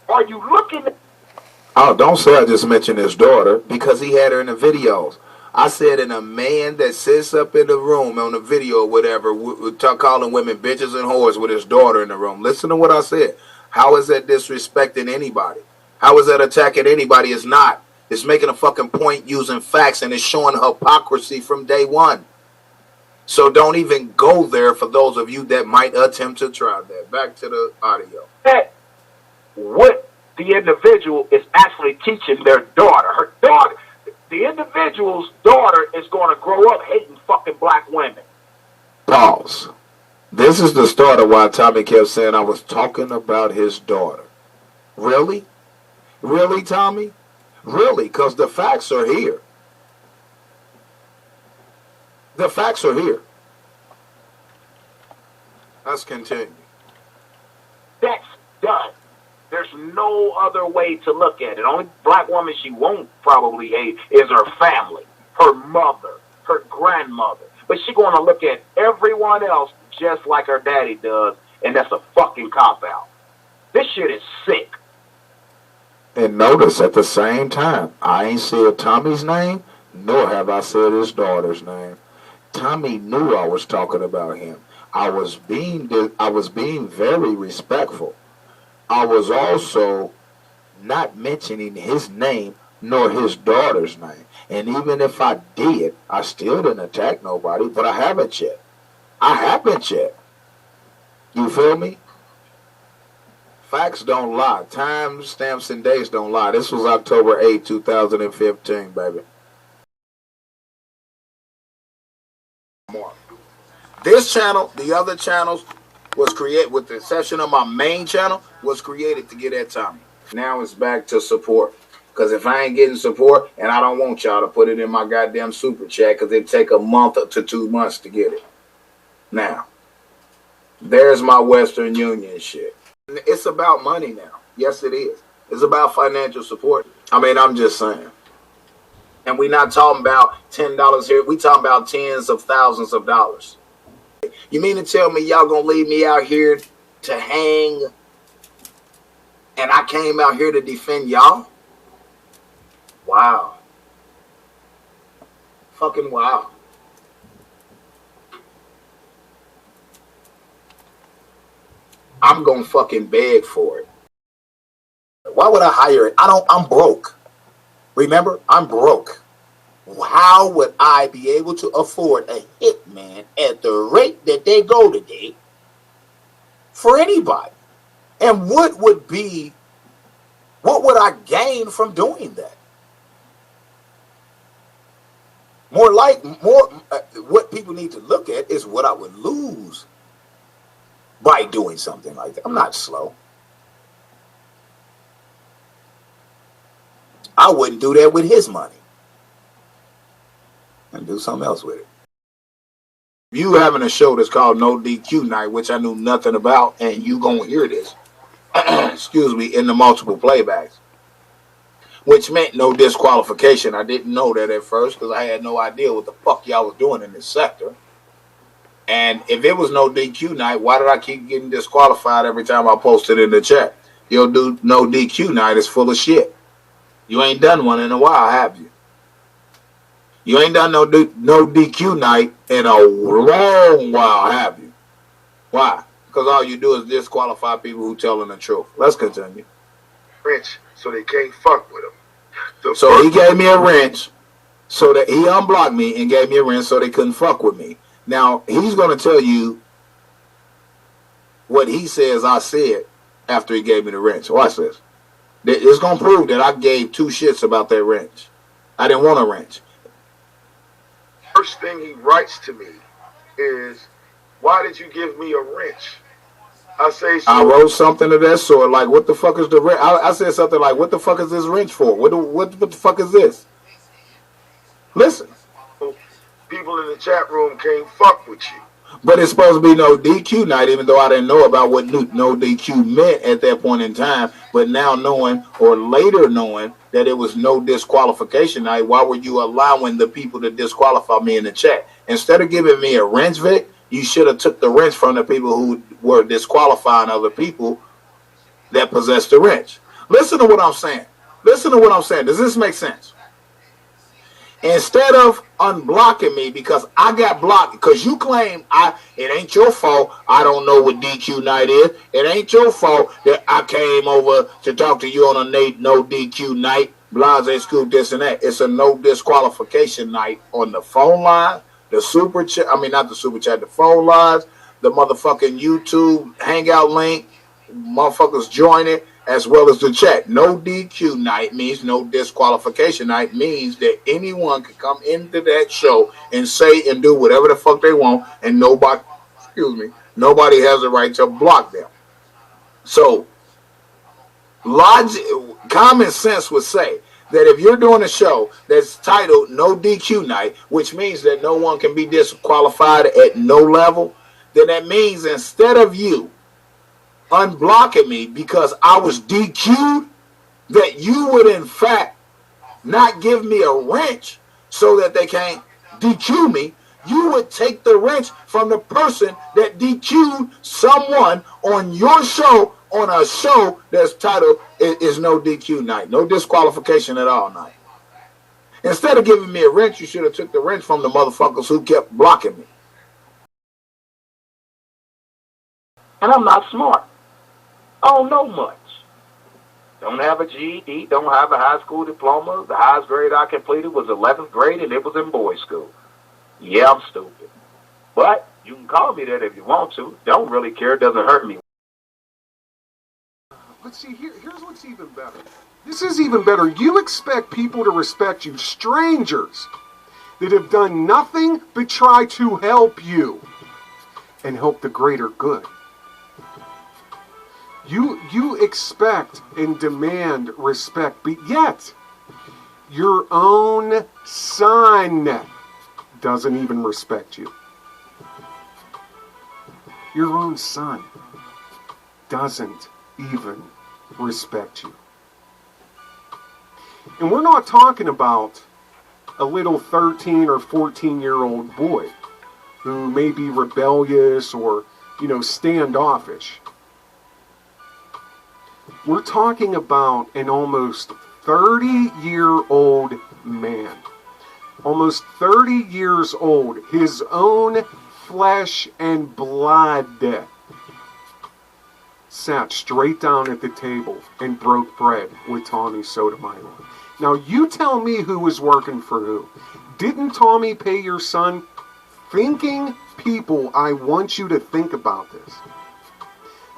Are you looking at... Oh, don't say I just mentioned his daughter because he had her in the videos. I said, in a man that sits up in the room on the video or whatever, calling women bitches and whores with his daughter in the room. Listen to what I said. How is that disrespecting anybody? How is that attacking anybody? It's not. It's making a fucking point using facts, and it's showing hypocrisy from day one. So don't even go there for those of you that might attempt to try that. Back to the audio. What the individual is actually teaching their daughter. Her daughter, the individual's daughter is going to grow up hating fucking black women. Pause. This is the start of why Tommy kept saying I was talking about his daughter. Really? Really, Tommy? Really? Because the facts are here. The facts are here. Let's continue. That's done. There's no other way to look at it. Only black woman she won't probably hate is her family, her mother, her grandmother. But she's going to look at everyone else just like her daddy does, and that's a fucking cop-out. This shit is sick. And notice at the same time, I ain't said Tommy's name, nor have I said his daughter's name. Tommy knew I was talking about him. I was being very respectful. I was also not mentioning his name nor his daughter's name. And even if I did, I still didn't attack nobody, but I haven't yet. I haven't yet. You feel me? Facts don't lie. Time stamps and dates don't lie. This was October 8, 2015, baby. This channel, the other channels, was created, with the exception of my main channel, was created to get at Tommy. Now it's back to support. Because if I ain't getting support, and I don't want y'all to put it in my goddamn super chat, because it take a month to 2 months to get it. Now, there's my Western Union shit. It's about money now. Yes, it is. It's about financial support. I mean, I'm just saying. And we're not talking about $10 here. We talking about tens of thousands of dollars. You mean to tell me y'all gonna leave me out here to hang, and I came out here to defend y'all? Wow. Fucking wow. I'm gonna fucking beg for it. Why would I hire it? I'm broke. Remember, I'm broke. How would I be able to afford a hitman at the rate that they go today for anybody? And what would I gain from doing that? What people need to look at is what I would lose by doing something like that. I'm not slow. I wouldn't do that with his money. And do something else with it. You having a show that's called No DQ Night, which I knew nothing about, and you gonna hear this, excuse me, in the multiple playbacks, which meant no disqualification. I didn't know that at first because I had no idea what the fuck y'all was doing in this sector. And if it was No DQ Night, why did I keep getting disqualified every time I posted in the chat? You'll do No DQ Night is full of shit. You ain't done one in a while, have you? You ain't done no DQ night in a long while, have you? Why? Because all you do is disqualify people who telling the truth. Let's continue. Wrench, so they can't fuck with him. So he gave me a wrench, so that he unblocked me and gave me a wrench so they couldn't fuck with me. Now, he's going to tell you what he says I said after he gave me the wrench. Watch this. It's going to prove that I gave two shits about that wrench. I didn't want a wrench. First thing he writes to me is, why did you give me a wrench? I say, so I wrote something of that sort, like, what the fuck is the wrench? I said something like, what the fuck is this wrench for? What the fuck is this? Listen. People in the chat room can't fuck with you. But it's supposed to be No DQ night, even though I didn't know about what No DQ meant at that point in time. But now knowing, or later knowing, that it was no disqualification night, why were you allowing the people to disqualify me in the chat? Instead of giving me a wrench, Vic, you should have took the wrench from the people who were disqualifying other people that possessed the wrench. Listen to what I'm saying. Listen to what I'm saying. Does this make sense? Instead of unblocking me because I got blocked, because you claim it ain't your fault I don't know what DQ night is. It ain't your fault that I came over to talk to you on a no DQ night. Blase scoop this and that. It's a no disqualification night on the phone line, the super chat. I mean, not the super chat, the phone lines, the motherfucking YouTube hangout link. Motherfuckers join it, as well as the chat. No DQ night means no disqualification night, means that anyone can come into that show and say and do whatever the fuck they want, and nobody has the right to block them. So logic, common sense would say that if you're doing a show that's titled No DQ Night, which means that no one can be disqualified at no level, then that means instead of you unblocking me because I was DQ'd, that you would in fact not give me a wrench so that they can't DQ me. You would take the wrench from the person that DQ'd someone on your show, on a show that's titled is No DQ Night, no disqualification at all night. Instead of giving me a wrench, you should have took the wrench from the motherfuckers who kept blocking me. And I'm not smart. I don't know much. Don't have a GED, don't have a high school diploma. The highest grade I completed was 11th grade, and it was in boys' school. Yeah, I'm stupid. But you can call me that if you want to. Don't really care. It doesn't hurt me. But see, here's what's even better. This is even better. You expect people to respect you, strangers that have done nothing but try to help you and help the greater good. You expect and demand respect, but yet your own son doesn't even respect you. Your own son doesn't even respect you. And we're not talking about a little 13 or 14-year-old boy who may be rebellious or, standoffish. We're talking about an almost 30-year-old man. Almost 30 years old. His own flesh and blood sat straight down at the table and broke bread with Tommy Sotomayor. Now you tell me who was working for who. Didn't Tommy pay your son? Thinking people, I want you to think about this.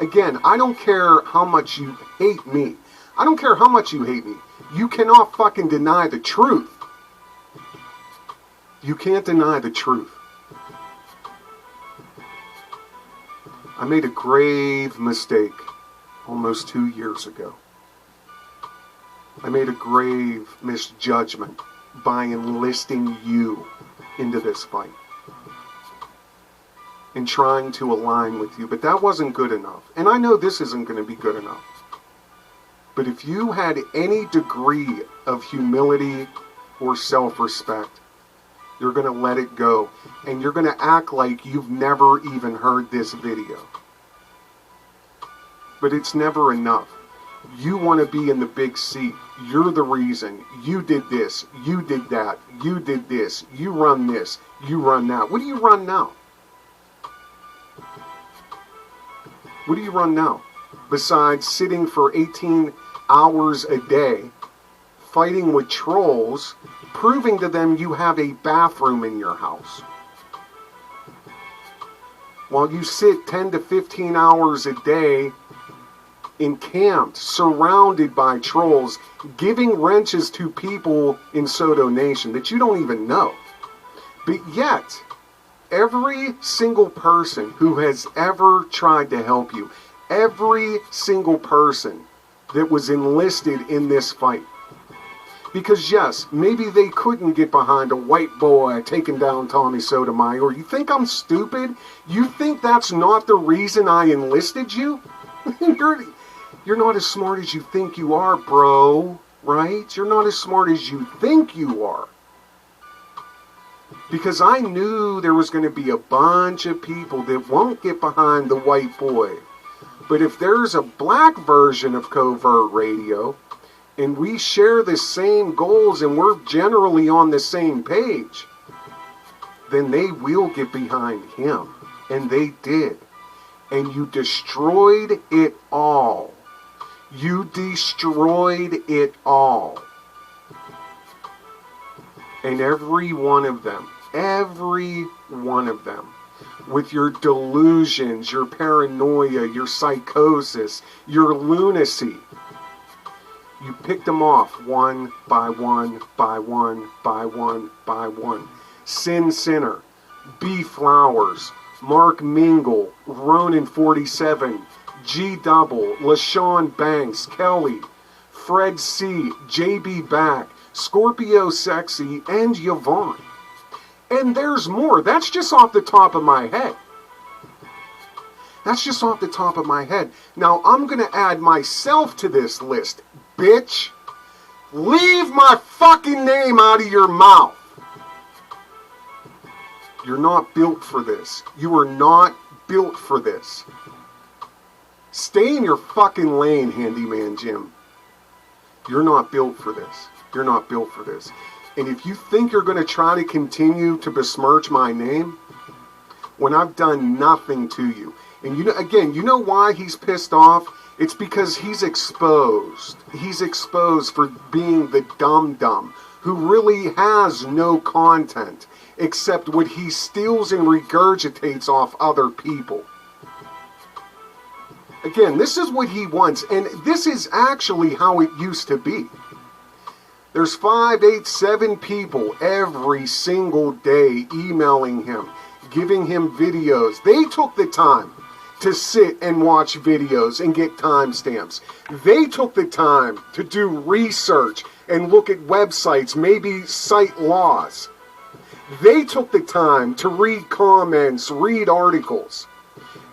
Again, I don't care how much you hate me. I don't care how much you hate me. You cannot fucking deny the truth. You can't deny the truth. I made a grave mistake almost 2 years ago. I made a grave misjudgment by enlisting you into this fight and trying to align with you, but that wasn't good enough. And I know this isn't going to be good enough. But if you had any degree of humility or self-respect, you're going to let it go. And you're going to act like you've never even heard this video. But it's never enough. You want to be in the big seat. You're the reason. You did this. You did that. You did this. You run this. You run that. What do you run now? What do you run now? Besides sitting for 18 hours a day, fighting with trolls, proving to them you have a bathroom in your house. While you sit 10 to 15 hours a day encamped, surrounded by trolls, giving wrenches to people in Soto Nation that you don't even know. But yet, every single person who has ever tried to help you, every single person that was enlisted in this fight, because yes, maybe they couldn't get behind a white boy taking down Tommy Sotomayor. You think I'm stupid? You think that's not the reason I enlisted you? You're not as smart as you think you are, bro. Right? You're not as smart as you think you are. Because I knew there was going to be a bunch of people that won't get behind the white boy But if there's a black version of covert radio, and we share the same goals and we're generally on the same page, then they will get behind him. And they did. And you destroyed it all. You destroyed it all. And every one of them, with your delusions, your paranoia, your psychosis, your lunacy, you picked them off one by one, by one, by one, by one. Sin Sinner, B. Flowers, Mark Mingle, Ronan 47, G. Double, LaShawn Banks, Kelly, Fred C., JB Back, Scorpio Sexy, and Yvonne. And there's more. That's just off the top of my head. That's just off the top of my head. Now, I'm going to add myself to this list. Bitch, leave my fucking name out of your mouth. You're not built for this. You are not built for this. Stay in your fucking lane, Handyman Jim. You're not built for this. You're not built for this. And if you think you're going to try to continue to besmirch my name, when I've done nothing to you. And you know, again, you know why he's pissed off? It's because he's exposed. He's exposed for being the dum-dum who really has no content except what he steals and regurgitates off other people. Again, this is what he wants, and this is actually how it used to be. There's 5, 8, 7 people every single day emailing him, giving him videos. They took the time to sit and watch videos and get timestamps. They took the time to do research and look at websites, maybe cite laws. They took the time to read comments, read articles.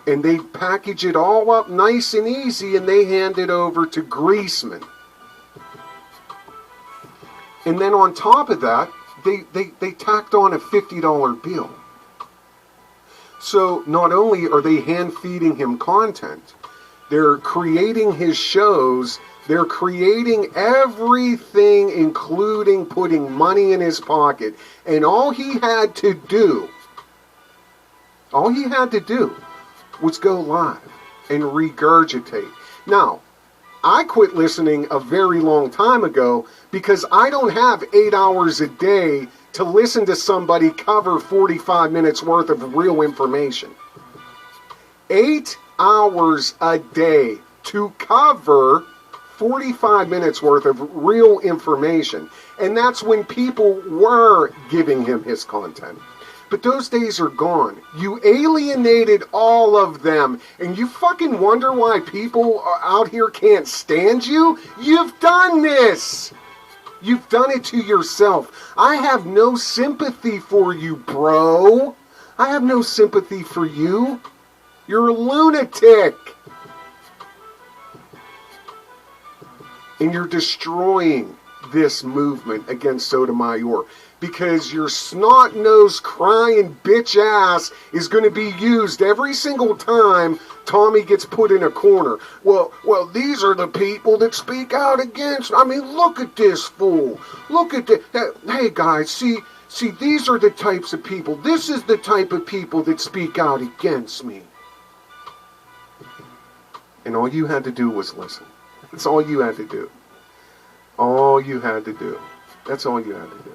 And they package it all up nice and easy and they hand it over to Greaseman. And then on top of that, they tacked on a $50 bill. So not only are they hand-feeding him content, they're creating his shows, they're creating everything, including putting money in his pocket. And all he had to do was go live and regurgitate. Now, I quit listening a very long time ago because I don't have 8 hours a day to listen to somebody cover 45 minutes worth of real information. 8 hours a day to cover 45 minutes worth of real information. And that's when people were giving him his content. But those days are gone. You alienated all of them. And you fucking wonder why people out here can't stand you? You've done this. You've done it to yourself. I have no sympathy for you, bro. I have no sympathy for you. You're a lunatic. And you're destroying this movement against Sotomayor. Because your snot-nosed, crying bitch ass is going to be used every single time Tommy gets put in a corner. Well, these are the people that speak out against. I mean, look at this fool. Look at that. Hey, guys, see, these are the types of people. This is the type of people that speak out against me. And all you had to do was listen. That's all you had to do. All you had to do. That's all you had to do.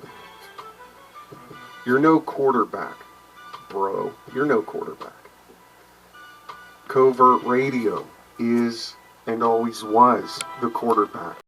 You're no quarterback, bro. You're no quarterback. Covert radio is and always was the quarterback.